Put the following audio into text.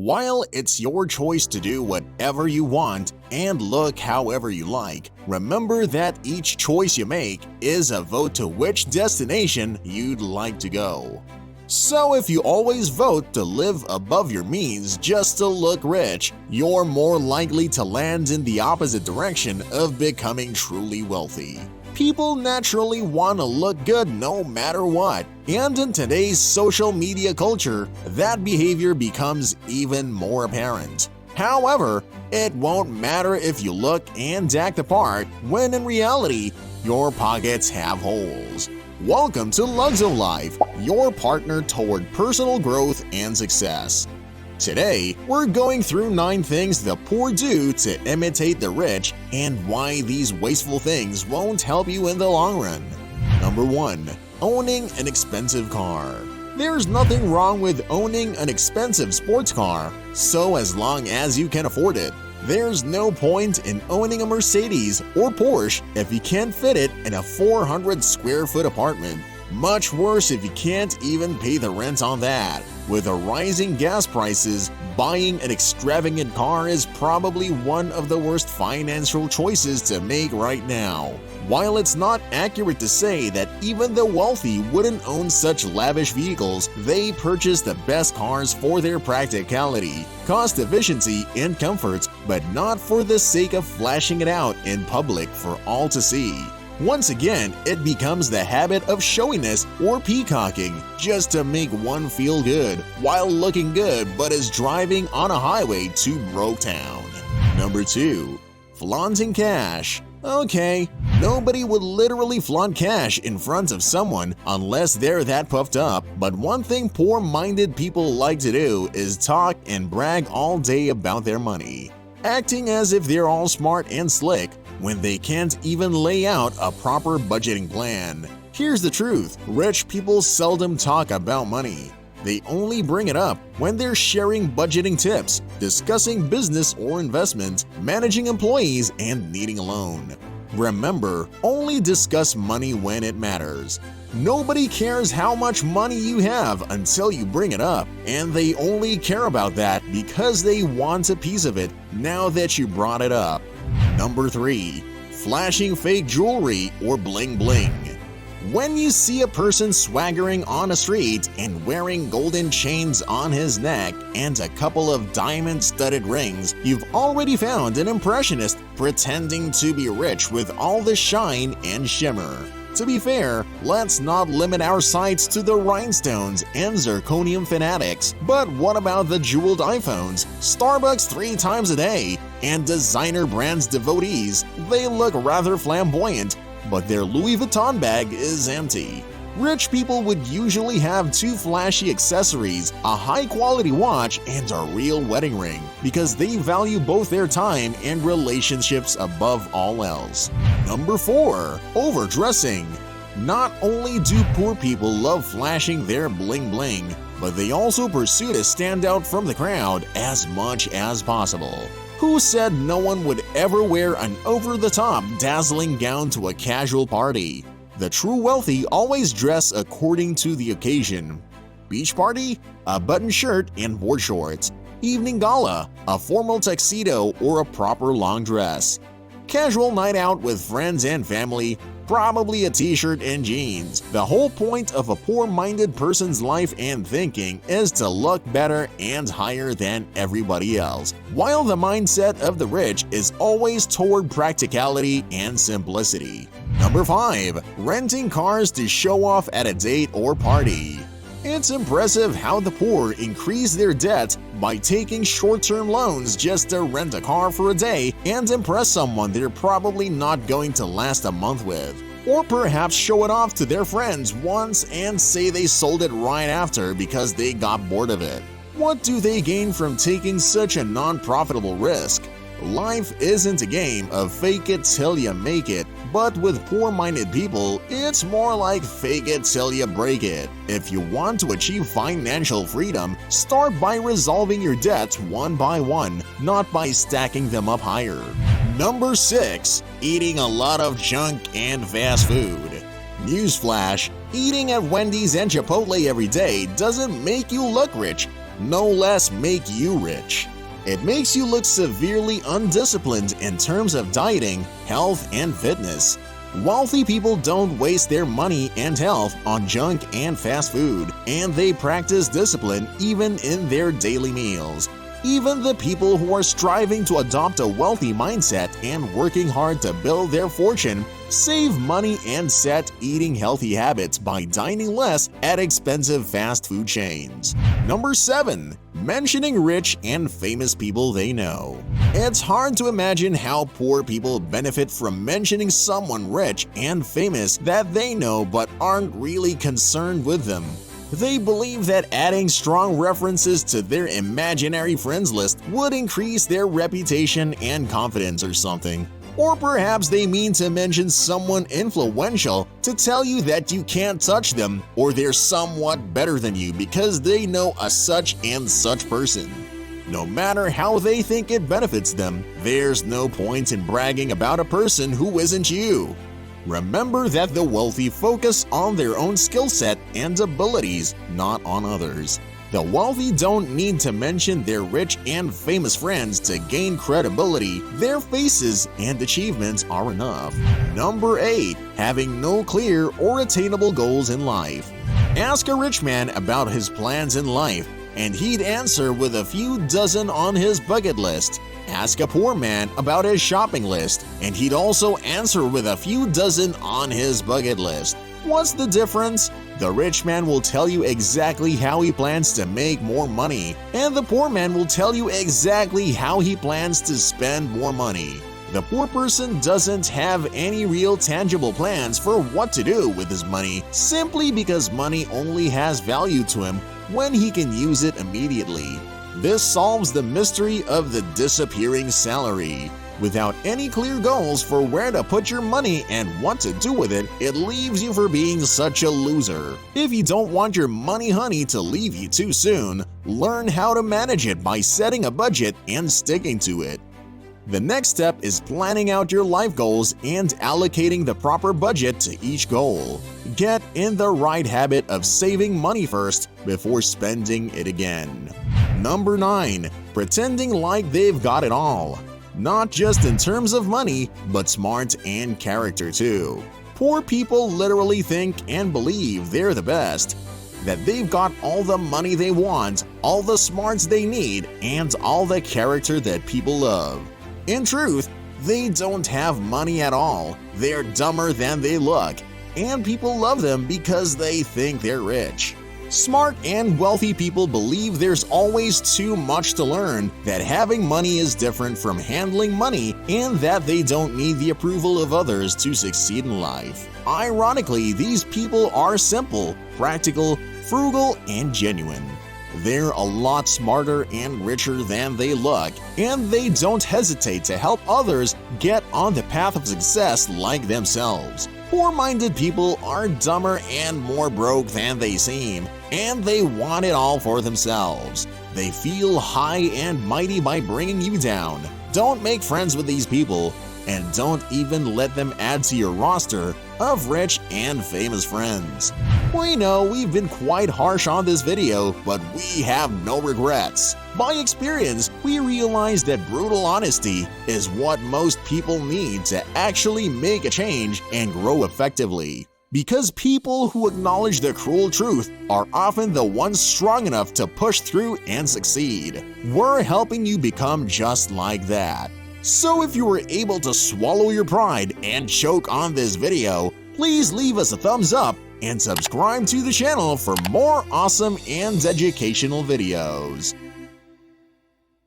While it's your choice to do whatever you want and look however you like, remember that each choice you make is a vote to which destination you'd like to go. So if you always vote to live above your means just to look rich, you're more likely to land in the opposite direction of becoming truly wealthy. People naturally want to look good no matter what, and in today's social media culture, that behavior becomes even more apparent. However, it won't matter if you look and act the part when in reality, your pockets have holes. Welcome to Luxo-Life, your partner toward personal growth and success. Today, we're going through 9 things the poor do to imitate the rich and why these wasteful things won't help you in the long run. Number 1. Owning an expensive car. There's nothing wrong with owning an expensive sports car, so as long as you can afford it. There's no point in owning a Mercedes or Porsche if you can't fit it in a 400 square foot apartment. Much worse if you can't even pay the rent on that. With the rising gas prices, buying an extravagant car is probably one of the worst financial choices to make right now. While it's not accurate to say that even the wealthy wouldn't own such lavish vehicles, they purchase the best cars for their practicality, cost efficiency, and comfort, but not for the sake of flashing it out in public for all to see. Once again, it becomes the habit of showiness or peacocking just to make one feel good while looking good but is driving on a highway to broke town. Number 2. Flons and Cash. Okay, nobody would literally flaunt cash in front of someone unless they're that puffed up, but one thing poor-minded people like to do is talk and brag all day about their money, acting as if they're all smart and slick when they can't even lay out a proper budgeting plan. Here's the truth: rich people seldom talk about money. They only bring it up when they're sharing budgeting tips, discussing business or investment, managing employees, and needing a loan. Remember, only discuss money when it matters. Nobody cares how much money you have until you bring it up, and they only care about that because they want a piece of it now that you brought it up. Number 3. Flashing fake jewelry or bling bling. When you see a person swaggering on a street and wearing golden chains on his neck and a couple of diamond-studded rings, you've already found an impressionist pretending to be rich with all the shine and shimmer. To be fair, let's not limit our sights to the rhinestones and zirconium fanatics. But what about the jeweled iPhones, Starbucks 3 times a day, and designer brands devotees? They look rather flamboyant, but their Louis Vuitton bag is empty. Rich people would usually have 2 flashy accessories, a high-quality watch, and a real wedding ring, because they value both their time and relationships above all else. Number 4. Overdressing. Not only do poor people love flashing their bling-bling, but they also pursue to stand out from the crowd as much as possible. Who said no one would ever wear an over-the-top, dazzling gown to a casual party? The true wealthy always dress according to the occasion. Beach party? A button shirt and board shorts. Evening gala? A formal tuxedo or a proper long dress. Casual night out with friends and family? Probably a t-shirt and jeans. The whole point of a poor-minded person's life and thinking is to look better and higher than everybody else, while the mindset of the rich is always toward practicality and simplicity. Number 5. Renting cars to show off at a date or party. It's impressive how the poor increase their debt by taking short-term loans just to rent a car for a day and impress someone they're probably not going to last a month with. Or perhaps show it off to their friends once and say they sold it right after because they got bored of it. What do they gain from taking such a non-profitable risk? Life isn't a game of fake it till you make it, but with poor-minded people, it's more like fake it till you break it. If you want to achieve financial freedom, start by resolving your debts one by one, not by stacking them up higher. Number 6. Eating a lot of junk and fast food. Newsflash: eating at Wendy's and Chipotle every day doesn't make you look rich. no less make you rich. It makes you look severely undisciplined in terms of dieting, health, and fitness. Wealthy people don't waste their money and health on junk and fast food, and they practice discipline even in their daily meals. Even the people who are striving to adopt a wealthy mindset and working hard to build their fortune save money and set eating healthy habits by dining less at expensive fast food chains. Number 7. Mentioning rich and famous people they know. It's hard to imagine how poor people benefit from mentioning someone rich and famous that they know but aren't really concerned with them. They believe that adding strong references to their imaginary friends list would increase their reputation and confidence or something. Or perhaps they mean to mention someone influential to tell you that you can't touch them or they're somewhat better than you because they know a such and such person. No matter how they think it benefits them, there's no point in bragging about a person who isn't you. Remember that the wealthy focus on their own skill set and abilities, not on others. The wealthy don't need to mention their rich and famous friends to gain credibility. Their faces and achievements are enough. Number 8. Having no clear or attainable goals in life. Ask a rich man about his plans in life, and he'd answer with a few dozen on his bucket list. Ask a poor man about his shopping list, and he'd also answer with a few dozen on his bucket list. What's the difference? The rich man will tell you exactly how he plans to make more money, and the poor man will tell you exactly how he plans to spend more money. The poor person doesn't have any real tangible plans for what to do with his money simply because money only has value to him when he can use it immediately. This solves the mystery of the disappearing salary. Without any clear goals for where to put your money and what to do with it, it leaves you for being such a loser. If you don't want your money honey to leave you too soon, learn how to manage it by setting a budget and sticking to it. The next step is planning out your life goals and allocating the proper budget to each goal. Get in the right habit of saving money first before spending it again. Number 9. Pretending like they've got it all. Not just in terms of money, but smart and character too. Poor people literally think and believe they're the best, that they've got all the money they want, all the smarts they need, and all the character that people love. In truth, they don't have money at all. They're dumber than they look, and people love them because they think they're rich. Smart and wealthy people believe there's always too much to learn, that having money is different from handling money, and that they don't need the approval of others to succeed in life. Ironically, these people are simple, practical, frugal, and genuine. They're a lot smarter and richer than they look, and they don't hesitate to help others get on the path of success like themselves. Poor-minded people are dumber and more broke than they seem, and they want it all for themselves. They feel high and mighty by bringing you down. Don't make friends with these people, and don't even let them add to your roster of rich and famous friends. We know we've been quite harsh on this video, but we have no regrets. By experience, we realize that brutal honesty is what most people need to actually make a change and grow effectively. Because people who acknowledge the cruel truth are often the ones strong enough to push through and succeed. We're helping you become just like that. So if you were able to swallow your pride and choke on this video, please leave us a thumbs up and subscribe to the channel for more awesome and educational videos.